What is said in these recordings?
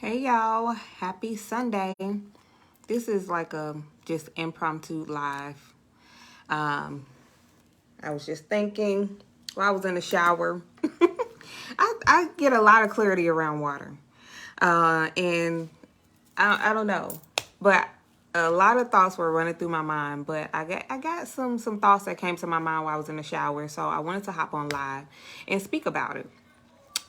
Hey y'all, happy Sunday. This is like a just impromptu live. Um, I was just thinking while I was in the shower. I get a lot of clarity around water. And I don't know, but a lot of thoughts were running through my mind. But I got some thoughts that came to my mind while I was in the shower, so I wanted to hop on live and speak about it.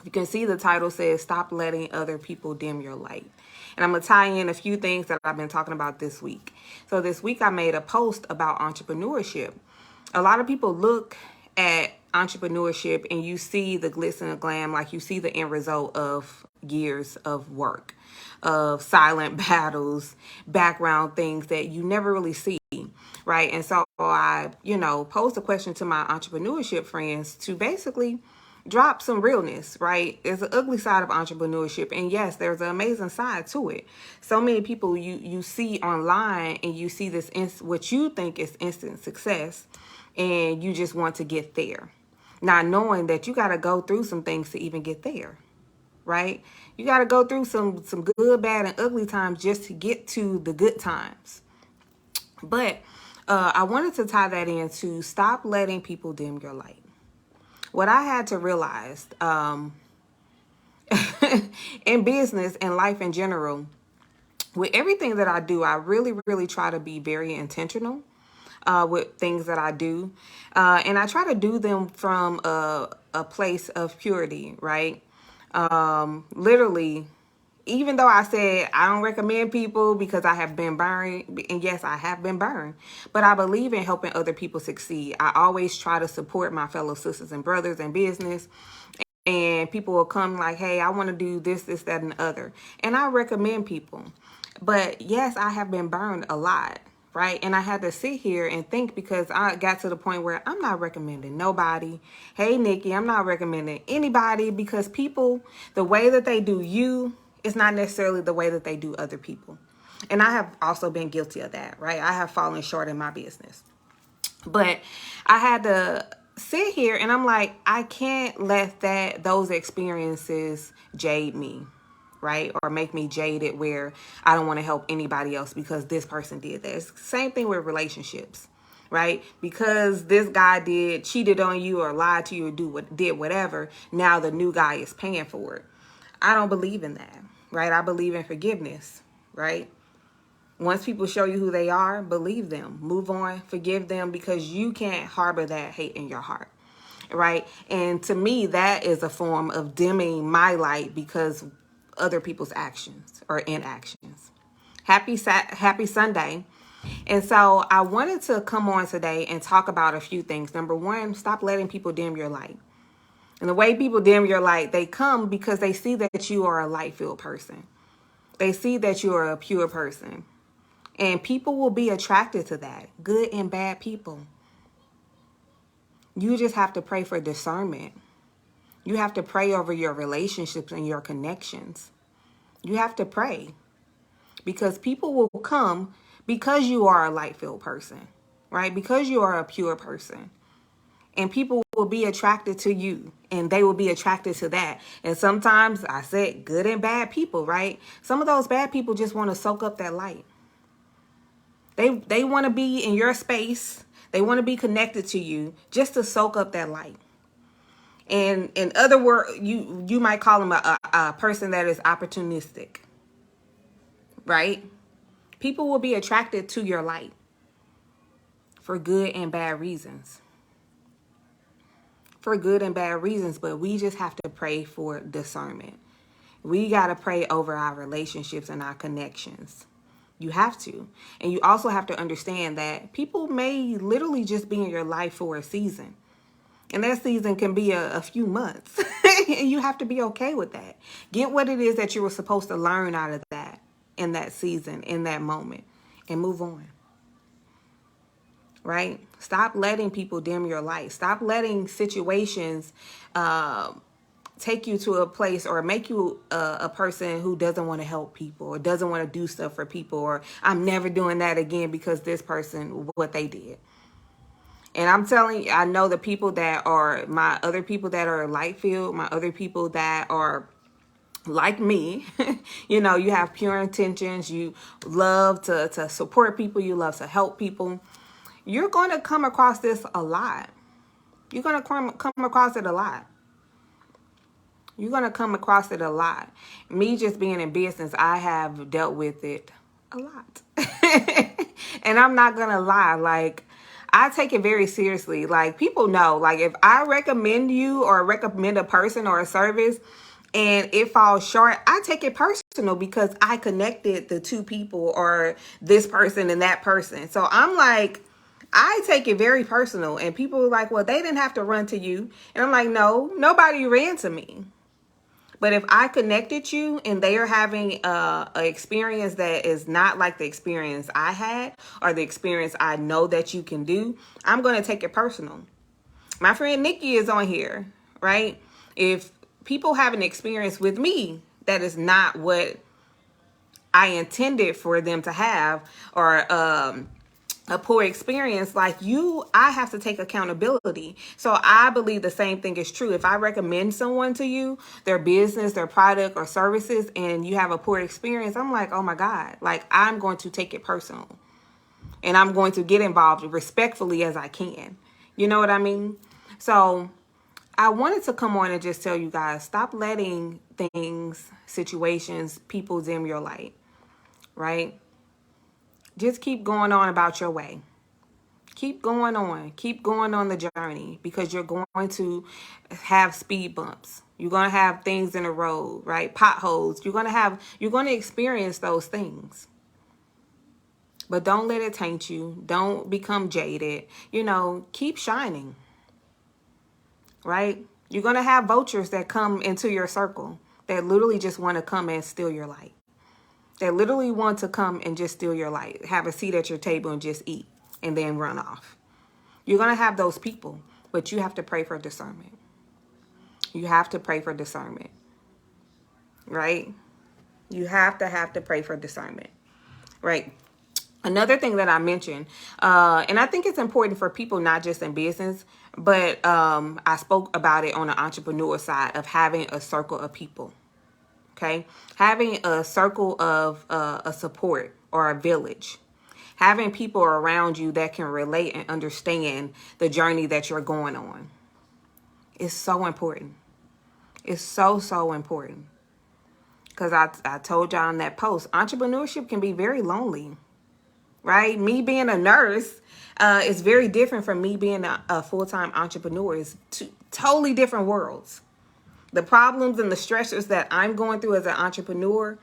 You can see the title says Stop Letting Other People Dim Your Light. And I'm going to tie in a few things that I've been talking about this week. So this week I made a post about entrepreneurship. A lot of people look at entrepreneurship and you see the glitz and the glam, like you see the end result of years of work, of silent battles, background things that you never really see. Right. And so I, posed a question to my entrepreneurship friends to basically drop some realness, right? There's an ugly side of entrepreneurship, and yes, there's an amazing side to it. So many people you see online, and you see this what you think is instant success, and you just want to get there, not knowing that you got to go through some things to even get there, right? You got to go through some good, bad, and ugly times just to get to the good times. But I wanted to tie that into stop letting people dim your light. What I had to realize in business and life in general, with everything that I do, I really, really try to be very intentional with things that I do. And I try to do them from a place of purity, right? Literally, even though I said I don't recommend people because I have been burned, and yes, I have been burned, but I believe in helping other people succeed. I always try to support my fellow sisters and brothers in business. And people will come like, hey, I want to do this, this, that, and the other. And I recommend people. But yes, I have been burned a lot, right? And I had to sit here and think because I got to the point where I'm not recommending nobody. Hey, Nikki, I'm not recommending anybody because people, the way that they do you is not necessarily the way that they do other people. And I have also been guilty of that, right? I have fallen short in my business. But I had to sit here and I'm like, I can't let those experiences jade me, right? Or make me jaded where I don't want to help anybody else because this person did that. It's the same thing with relationships, right? Because this guy cheated on you or lied to you or did whatever, now the new guy is paying for it. I don't believe in that, right? I believe in forgiveness, right? Once people show you who they are, believe them, move on, forgive them, because you can't harbor that hate in your heart, right? And to me, that is a form of dimming my light because other people's actions or inactions. Happy Sunday. And so I wanted to come on today and talk about a few things. Number one, stop letting people dim your light. And the way people dim your light, they come because they see that you are a light-filled person. They see that you are a pure person. And people will be attracted to that, good and bad people. You just have to pray for discernment. You have to pray over your relationships and your connections. You have to pray because people will come because you are a light-filled person, right? Because you are a pure person. And people will be attracted to you and they will be attracted to that. And sometimes I said good and bad people, right? Some of those bad people just want to soak up that light. They want to be in your space. They want to be connected to you just to soak up that light. And in other words, you might call them a person that is opportunistic, right? People will be attracted to your light for good and bad reasons. For good and bad reasons, but we just have to pray for discernment. We got to pray over our relationships and our connections. You have to. And you also have to understand that people may literally just be in your life for a season. And that season can be a few months. And you have to be okay with that. Get what it is that you were supposed to learn out of that in that season, in that moment, and move on. Right? Stop letting people dim your light. Stop letting situations take you to a place or make you a person who doesn't want to help people or doesn't want to do stuff for people, or I'm never doing that again because this person, what they did. And I'm telling you, I know the people that are my other people that are light filled, my other people that are like me, you have pure intentions, you love to support people, you love to help people, you're going to come across this a lot. You're going to come across it a lot. You're going to come across it a lot. Me just being in business, I have dealt with it a lot. And I'm not going to lie, like, I take it very seriously. Like, people know, like, if I recommend you or recommend a person or a service and it falls short, I take it personal because I connected the two people or this person and that person. So I'm like, I take it very personal. And people are like, well, they didn't have to run to you. And I'm like, no, nobody ran to me. But if I connected you and they are having a experience that is not like the experience I had or the experience I know that you can do, I'm going to take it personal. My friend Nikki is on here, right? If people have an experience with me that is not what I intended for them to have, or a poor experience, like you, I have to take accountability. So I believe the same thing is true. If I recommend someone to you, their business, their product or services, and you have a poor experience, I'm like, oh my God, like I'm going to take it personal and I'm going to get involved respectfully as I can. You know what I mean? So I wanted to come on and just tell you guys, stop letting things, situations, people dim your light, right? Just keep going on about your way. Keep going on. Keep going on the journey, because you're going to have speed bumps. You're going to have things in the road, right? Potholes. You're going to experience those things. But don't let it taint you. Don't become jaded. Keep shining, right? You're going to have vultures that come into your circle that literally just want to come and steal your light. That literally want to come and just steal your light, have a seat at your table and just eat and then run off. You're going to have those people, but you have to pray for discernment. You have to pray for discernment, right? You have to pray for discernment, right? Another thing that I mentioned, and I think it's important for people, not just in business, but I spoke about it on the entrepreneur side of having a circle of people. Okay, having a circle of a support or a village, having people around you that can relate and understand the journey that you're going on is so important. It's so important. Because I told y'all in that post, entrepreneurship can be very lonely, right? Me being a nurse is very different from me being a full-time entrepreneur. It's two totally different worlds. The problems and the stressors that I'm going through as an entrepreneur,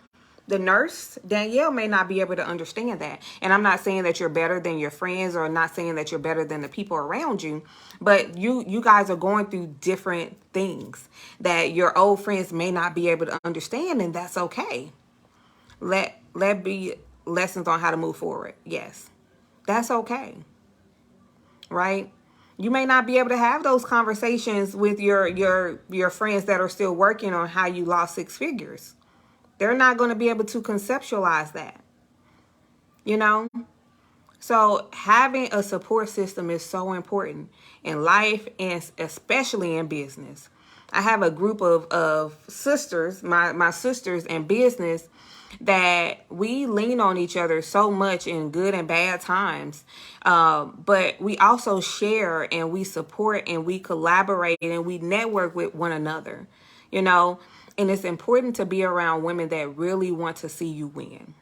the nurse, Danielle, may not be able to understand that. And I'm not saying that you're better than your friends, or not saying that you're better than the people around you, but you guys are going through different things that your old friends may not be able to understand, and that's okay. Let be lessons on how to move forward. Yes, that's okay, right? You may not be able to have those conversations with your friends that are still working on how you lost 6 figures. They're not going to be able to conceptualize that, So having a support system is so important in life, and especially in business. I have a group of sisters, my sisters in business, that we lean on each other so much in good and bad times. But we also share and we support and we collaborate and we network with one another, and it's important to be around women that really want to see you win.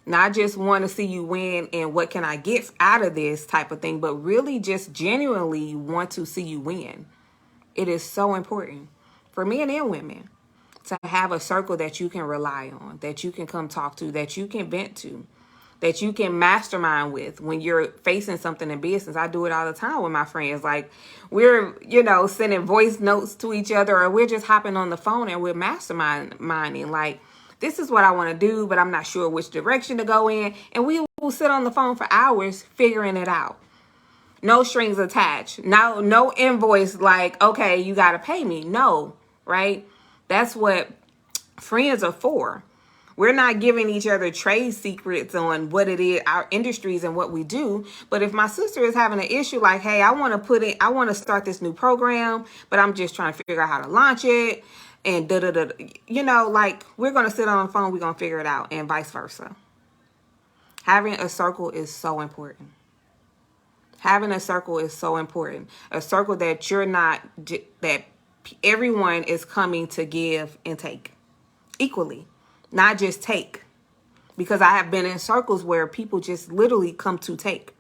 Not just want to see you win and what can I get out of this type of thing, but really just genuinely want to see you win. It is so important for men and women to have a circle that you can rely on, that you can come talk to, that you can vent to, that you can mastermind with when you're facing something in business. I do it all the time with my friends. Like, we're, sending voice notes to each other, or we're just hopping on the phone and we're masterminding. Like, this is what I want to do, but I'm not sure which direction to go in. And we will sit on the phone for hours figuring it out. No strings attached. No invoice like, okay, you got to pay me. No, right? That's what friends are for. We're not giving each other trade secrets on what it is, our industries and what we do. But if my sister is having an issue like, hey, I want to start this new program, but I'm just trying to figure out how to launch it. and da da da. You know, like, we're going to sit on the phone, we're going to figure it out, and vice versa. Having a circle is so important. Having a circle is so important. A circle that you're not, that everyone is coming to give and take equally, not just take. Because I have been in circles where people just literally come to take.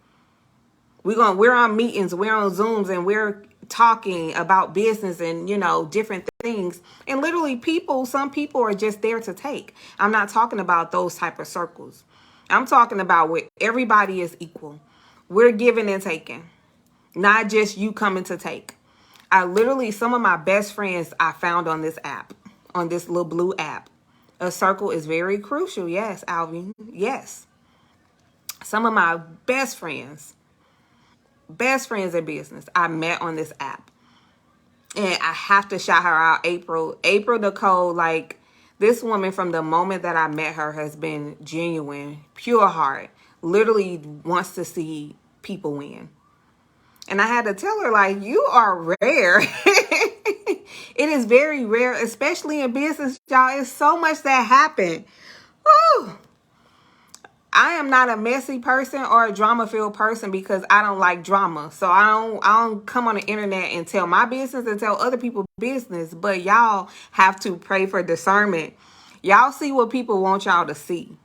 We're on meetings, we're on Zooms, and we're talking about business and, you know, different things. And literally some people are just there to take. I'm not talking about those type of circles. I'm talking about where everybody is equal. We're giving and taking, not just you coming to take. Some of my best friends I found on this app, on this little blue app. A circle is very crucial. Yes, Alvin. Yes. Some of my best friends in business, I met on this app. And I have to shout her out, April. April Nicole, like, this woman from the moment that I met her has been genuine, pure heart, literally wants to see people win. And I had to tell her, like, you are rare. It is very rare, especially in business, y'all. It's so much that happen. Woo! I am not a messy person or a drama-filled person because I don't like drama. So I don't come on the internet and tell my business and tell other people's business. But y'all have to pray for discernment. Y'all see what people want y'all to see.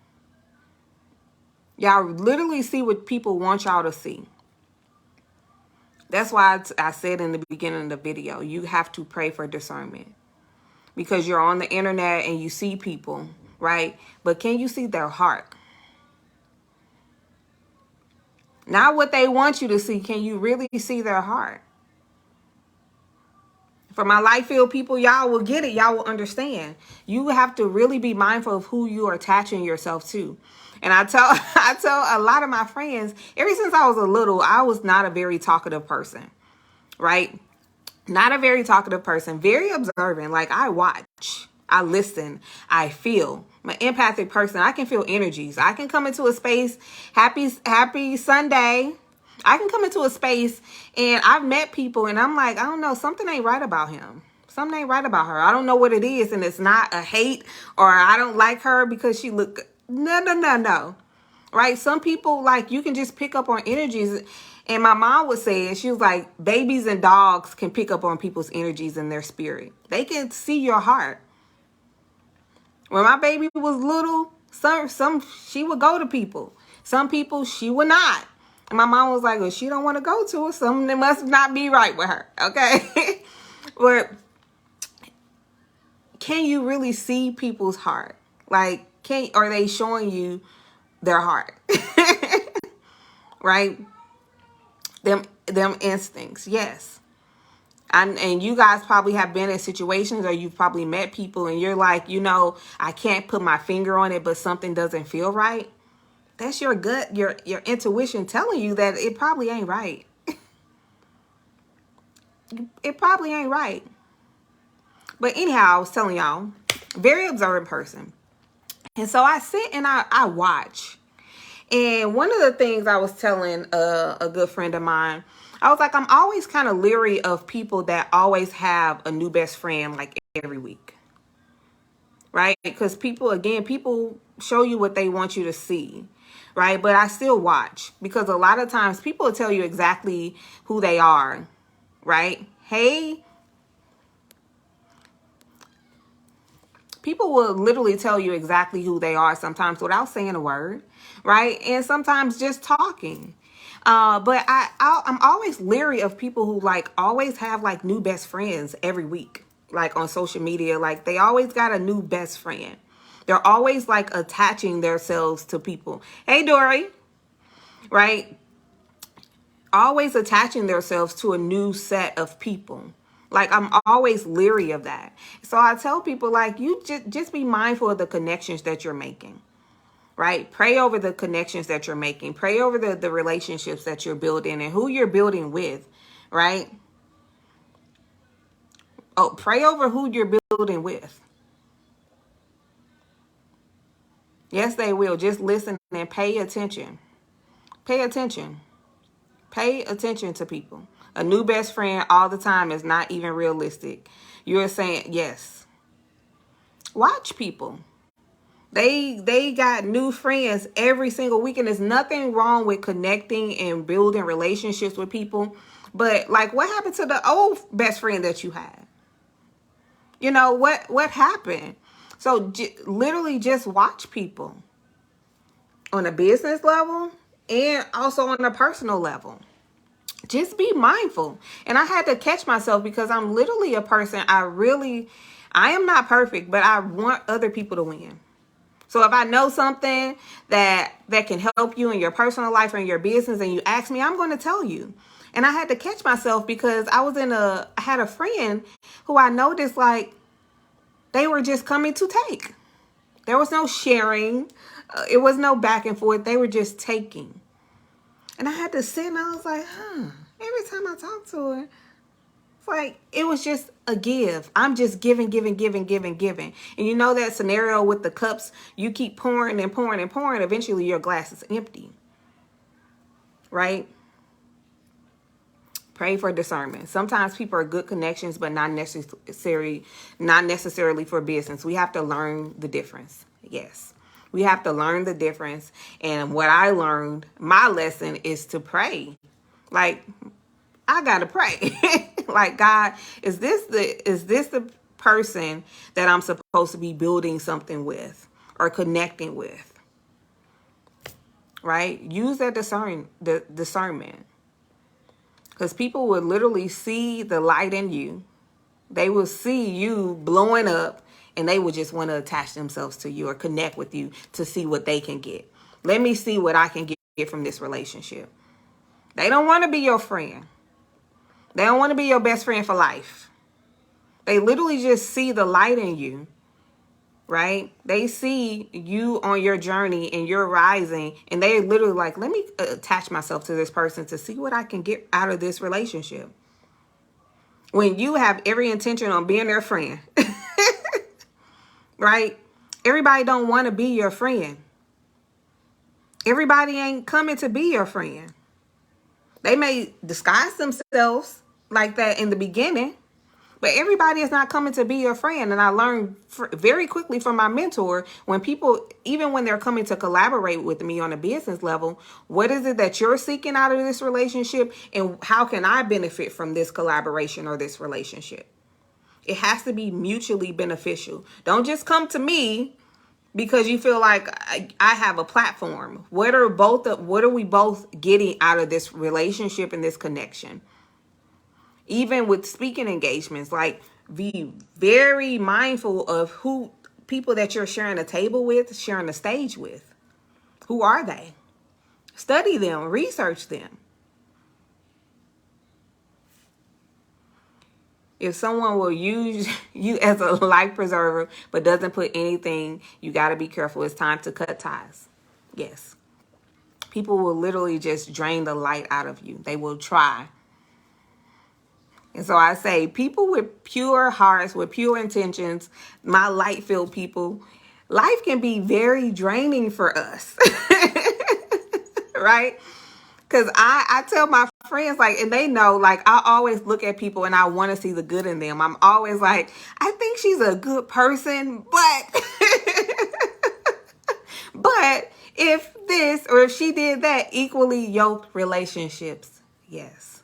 Y'all literally see what people want y'all to see. That's why I said in the beginning of the video, you have to pray for discernment. Because you're on the internet and you see people, right? But can you see their heart? Not what they want you to see. Can you really see their heart? For my life field people, y'all will get it. Y'all will understand. You have to really be mindful of who you are attaching yourself to. And I tell a lot of my friends, ever since I was little, I was not a very talkative person, right? Not a very talkative person, very observant. Like, I watch, I listen, I feel. I'm an empathic person. I can feel energies. I can come into a space, happy Sunday. I can come into a space and I've met people and I'm like, I don't know, something ain't right about him. Something ain't right about her. I don't know what it is. And it's not a hate or I don't like her because she look. No. Right? Some people, like, you can just pick up on energies. And my mom would say, she was like, babies and dogs can pick up on people's energies and their spirit. They can see your heart. When my baby was little, some she would go to people. Some people she would not. And my mom was like, well, she don't want to go to her. Something must not be right with her. Okay. But can you really see people's heart? Like, are they showing you their heart? Right? Them instincts. Yes. And you guys probably have been in situations or you've probably met people and you're like, you know, I can't put my finger on it, but something doesn't feel right. That's your gut, your intuition telling you that it probably ain't right. It probably ain't right. But anyhow, I was telling y'all, very observant person. And so I sit and I watch. And one of the things I was telling a good friend of mine, I was like, I'm always kind of leery of people that always have a new best friend like every week. Right? Because people show you what they want you to see. Right? But I still watch because a lot of times people will tell you exactly who they are. Right? Hey, people will literally tell you exactly who they are sometimes without saying a word. Right? And sometimes just talking. But I'm always leery of people who like always have like new best friends every week, like on social media. Like they always got a new best friend. They're always like attaching themselves to people. Hey, Dory. Right? Always attaching themselves to a new set of people. Like I'm always leery of that. So I tell people like you just be mindful of the connections that you're making. Right? Pray over the connections that you're making. Pray over the relationships that you're building and who you're building with. Right? Oh, pray over who you're building with. Yes, they will. Just listen and pay attention. Pay attention. Pay attention to people. A new best friend all the time is not even realistic. You're saying, yes. Watch people. They got new friends every single week, and there's nothing wrong with connecting and building relationships with people. But like, what happened to the old best friend that you had? You know, what happened? So literally just watch people on a business level and also on a personal level. Just be mindful. And I had to catch myself because I'm literally a person. I am not perfect, but I want other people to win. So if I know something that can help you in your personal life or in your business and you ask me, I'm going to tell you. And I had to catch myself because I had a friend who I noticed like they were just coming to take. There was no sharing. It was no back and forth. They were just taking. And I had to sit and I was like, every time I talk to her, it's like, it was just a give. I'm just giving, giving, giving, giving, giving. And you know that scenario with the cups, you keep pouring and pouring and pouring. Eventually your glass is empty. Right? Pray for discernment. Sometimes people are good connections, but not necessarily for business. We have to learn the difference. Yes. We have to learn the difference. And what I learned, my lesson is to pray. Like, I gotta pray. Like, God, is this the person that I'm supposed to be building something with or connecting with? Right? Use that discernment. Because people will literally see the light in you. They will see you blowing up and they will just want to attach themselves to you or connect with you to see what they can get. Let me see what I can get from this relationship. They don't want to be your friend. They don't want to be your best friend for life. They literally just see the light in you, right? They see you on your journey and you're rising, and they literally like, let me attach myself to this person to see what I can get out of this relationship. When you have every intention on being their friend, right? Everybody don't want to be your friend. Everybody ain't coming to be your friend. They may disguise themselves like that in the beginning, but everybody is not coming to be your friend. And I learned very quickly from my mentor, when people, even when they're coming to collaborate with me on a business level, what is it that you're seeking out of this relationship? And how can I benefit from this collaboration or this relationship? It has to be mutually beneficial. Don't just come to me because you feel like I have a platform. What are we both getting out of this relationship and this connection? Even with speaking engagements, like, be very mindful of who people that you're sharing a table with, sharing a stage with. Who are they? Study them, research them. If someone will use you as a life preserver but doesn't put anything, you got to be careful. It's time to cut ties. Yes. People will literally just drain the light out of you. They will try. And so I say, people with pure hearts, with pure intentions, my light-filled people, life can be very draining for us. Right? Because I tell my friends, like, and they know, like, I always look at people and I want to see the good in them. I'm always like, I think she's a good person, but but if this or if she did that, equally yoked relationships. Yes.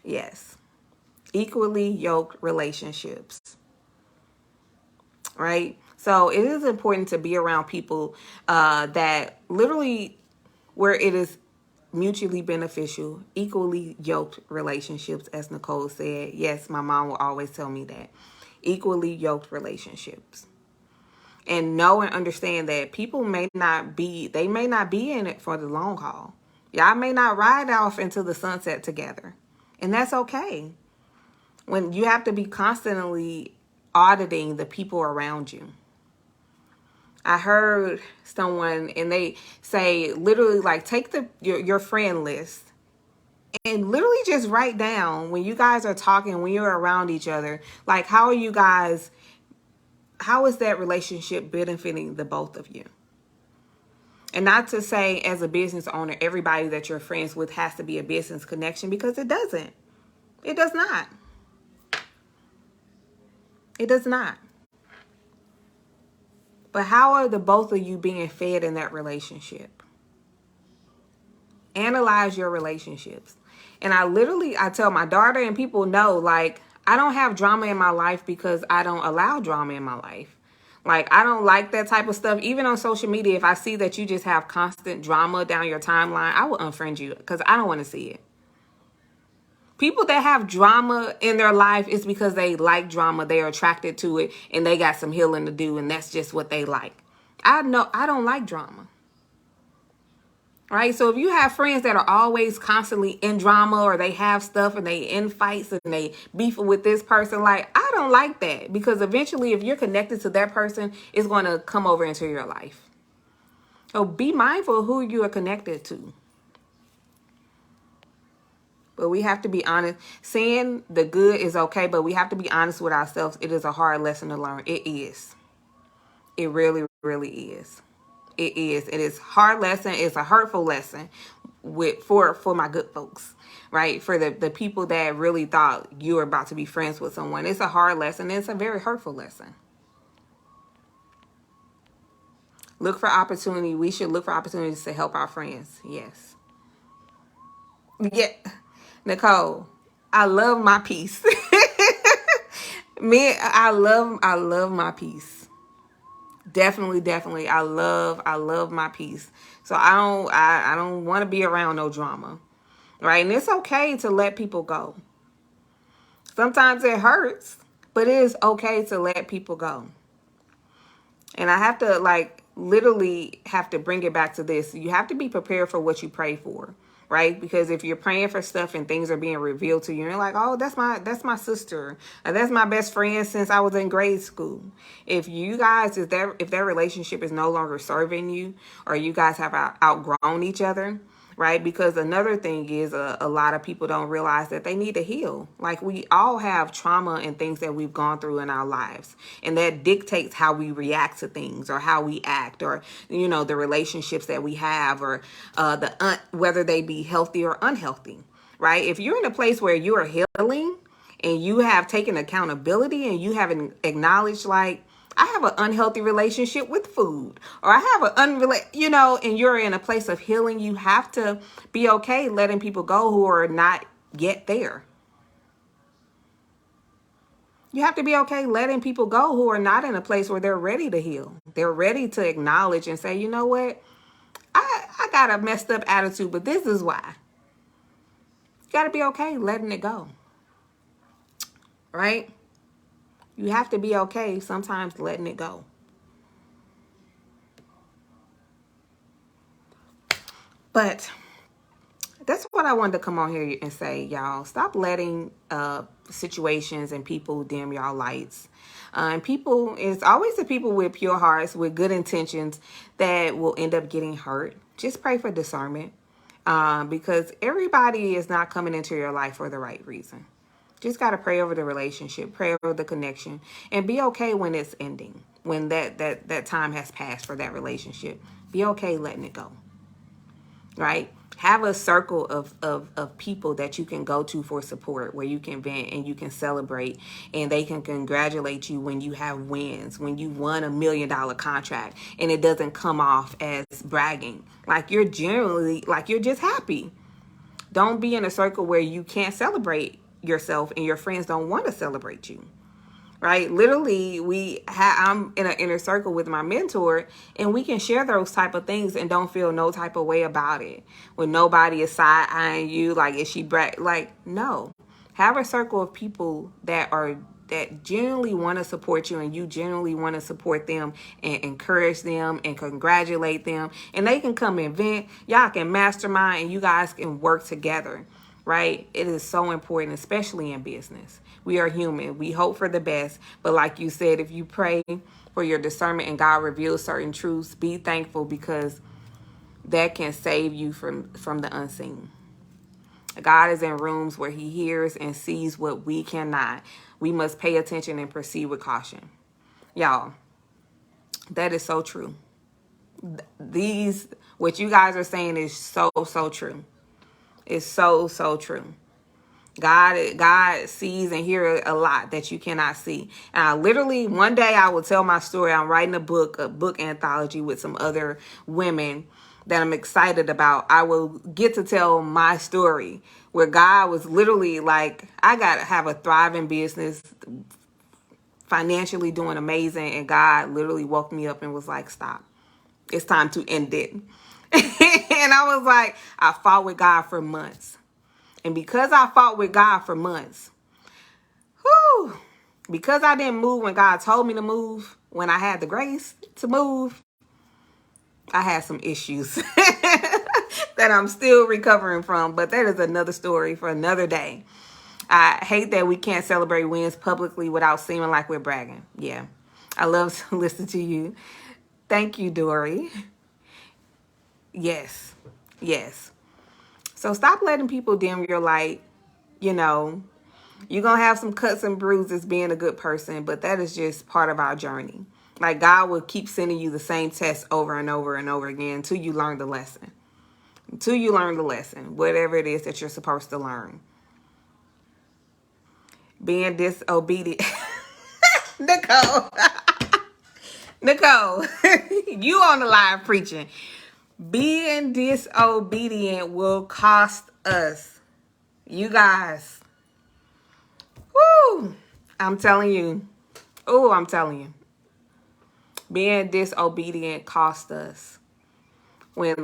Yes. Equally yoked relationships. Right? So it is important to be around people that literally, where it is mutually beneficial, equally yoked relationships, as Nicole said. Yes, my mom will always tell me that. Equally yoked relationships. And know and understand that people may not be in it for the long haul. Y'all may not ride off into the sunset together. And that's okay. When you have to be constantly auditing the people around you. I heard someone, and they say literally, like, take your friend list and literally just write down, when you guys are talking, when you're around each other, like, how is that relationship benefiting the both of you? And not to say, as a business owner, everybody that you're friends with has to be a business connection, because it doesn't. It does not. It does not. But how are the both of you being fed in that relationship? Analyze your relationships. And I tell my daughter, and people know, like, I don't have drama in my life because I don't allow drama in my life. Like, I don't like that type of stuff. Even on social media, if I see that you just have constant drama down your timeline, I will unfriend you because I don't want to see it. People that have drama in their life is because they like drama, they're attracted to it, and they got some healing to do, and that's just what they like. I know I don't like drama. Right? So if you have friends that are always constantly in drama, or they have stuff and they in fights and they beefing with this person, like, I don't like that, because eventually if you're connected to that person, it's going to come over into your life. So be mindful of who you are connected to. But we have to be honest. Saying the good is okay, but we have to be honest with ourselves. It is a hard lesson to learn. It is. It really, really is. It is. It is a hard lesson. It's a hurtful lesson for my good folks, right? For the people that really thought you were about to be friends with someone. It's a hard lesson. It's a very hurtful lesson. Look for opportunity. We should look for opportunities to help our friends. Yes. Yeah. Nicole, I love my peace. I love my peace. Definitely. I love my peace. So I don't want to be around no drama. Right? And it's okay to let people go. Sometimes it hurts, but it is okay to let people go. And I have to, like, literally have to bring it back to this. You have to be prepared for what you pray for, right? Because if you're praying for stuff and things are being revealed to you, and you're like, oh, that's my sister, or that's my best friend since I was in grade school. If that relationship is no longer serving you, or you guys have outgrown each other, right? Because another thing is a lot of people don't realize that they need to heal. Like, we all have trauma and things that we've gone through in our lives. And that dictates how we react to things, or how we act, or, the relationships that we have, or whether they be healthy or unhealthy, right? If you're in a place where you are healing and you have taken accountability and you haven't acknowledged, like, I have an unhealthy relationship with food, or I have and you're in a place of healing, you have to be okay letting people go who are not yet there. You have to be okay letting people go who are not in a place where they're ready to heal. They're ready to acknowledge and say, you know what? I got a messed up attitude, but this is why. You got to be okay letting it go. Right? You have to be okay sometimes letting it go. But that's what I wanted to come on here and say, y'all. Stop letting situations and people dim y'all lights. And people, it's always the people with pure hearts, with good intentions, that will end up getting hurt. Just pray for discernment, because everybody is not coming into your life for the right reason. Just got to pray over the relationship, pray over the connection, and be okay when it's ending, when that time has passed for that relationship. Be okay letting it go. Right? Have a circle of people that you can go to for support, where you can vent and you can celebrate, and they can congratulate you when you have wins, when you won $1 million contract, and it doesn't come off as bragging. Like, you're just happy. Don't be in a circle where you can't celebrate yourself and your friends don't want to celebrate you. Right? Literally, I'm in an inner circle with my mentor, and we can share those type of things and don't feel no type of way about it. When nobody is side-eyeing you, like, is she like, no. Have a circle of people that genuinely want to support you, and you genuinely want to support them and encourage them and congratulate them. And they can come and vent. Y'all can mastermind, and you guys can work together. Right? It is so important, especially in business. We are human. We hope for the best. But like you said, if you pray for your discernment and God reveals certain truths, be thankful, because that can save you from the unseen. God is in rooms where he hears and sees what we cannot. We must pay attention and proceed with caution. Y'all, that is so true. What you guys are saying is so, so true. It's so, so true. God sees and hears a lot that you cannot see. And I literally, one day I will tell my story. I'm writing a book anthology with some other women that I'm excited about. I will get to tell my story where God was literally like, I got to have a thriving business, financially doing amazing. And God literally woke me up and was like, stop. It's time to end it. And I was like, I fought with God for months. And because I fought with God for months, whew, because I didn't move when God told me to move, when I had the grace to move, I had some issues that I'm still recovering from. But that is another story for another day. I hate that we can't celebrate wins publicly without seeming like we're bragging. Yeah, I love to listen to you. Thank you, Dory. Yes, yes. So stop letting people dim your light. You know, you're going to have some cuts and bruises being a good person, but that is just part of our journey. Like God will keep sending you the same test over and over and over again until you learn the lesson. Until you learn the lesson, whatever it is that you're supposed to learn. Being disobedient. Nicole. Nicole, you on the live preaching. Being disobedient will cost us. You guys. Woo. I'm telling you. Oh, I'm telling you. Being disobedient cost us. When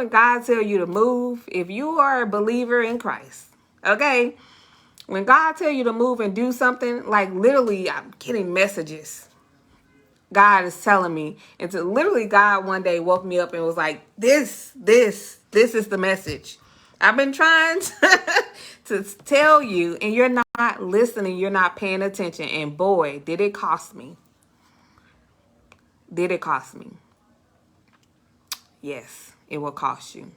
God tell you to move, if you are a believer in Christ, okay? When God tell you to move and do something, like literally I'm getting messages. God is telling me. And to literally God one day woke me up and was like, this is the message. I've been trying to tell you and you're not listening. You're not paying attention. And boy, did it cost me. Did it cost me? Yes, it will cost you.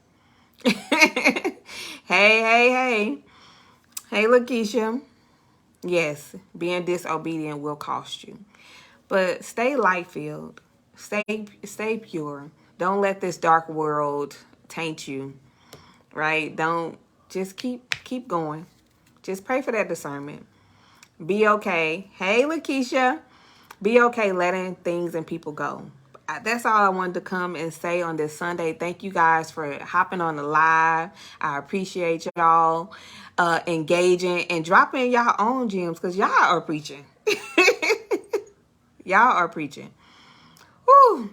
Hey, hey, hey. Hey, Lakeisha. Yes, being disobedient will cost you. But stay light-filled. Stay pure. Don't let this dark world taint you. Right? Don't just keep going. Just pray for that discernment. Be okay. Hey, Lakeisha. Be okay letting things and people go. That's all I wanted to come and say on this Sunday. Thank you guys for hopping on the live. I appreciate y'all engaging and dropping y'all own gems because y'all are preaching. Y'all are preaching. Woo.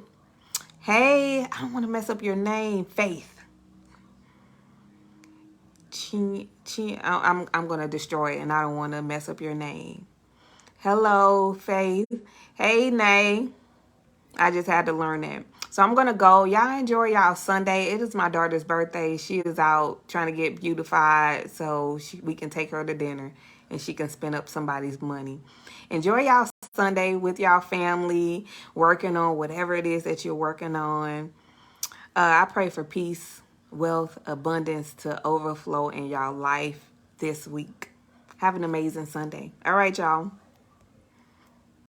Hey, I don't want to mess up your name, Faith. I'm gonna destroy it, and I don't want to mess up your name. Hello, Faith. Hey, Nay. I just had to learn that. So I'm going to go. Y'all enjoy y'all Sunday. It is my daughter's birthday. She is out trying to get beautified so we can take her to dinner and she can spend up somebody's money. Enjoy y'all Sunday with y'all family, working on whatever it is that you're working on. I pray for peace, wealth, abundance to overflow in y'all life this week. Have an amazing Sunday. All right, y'all.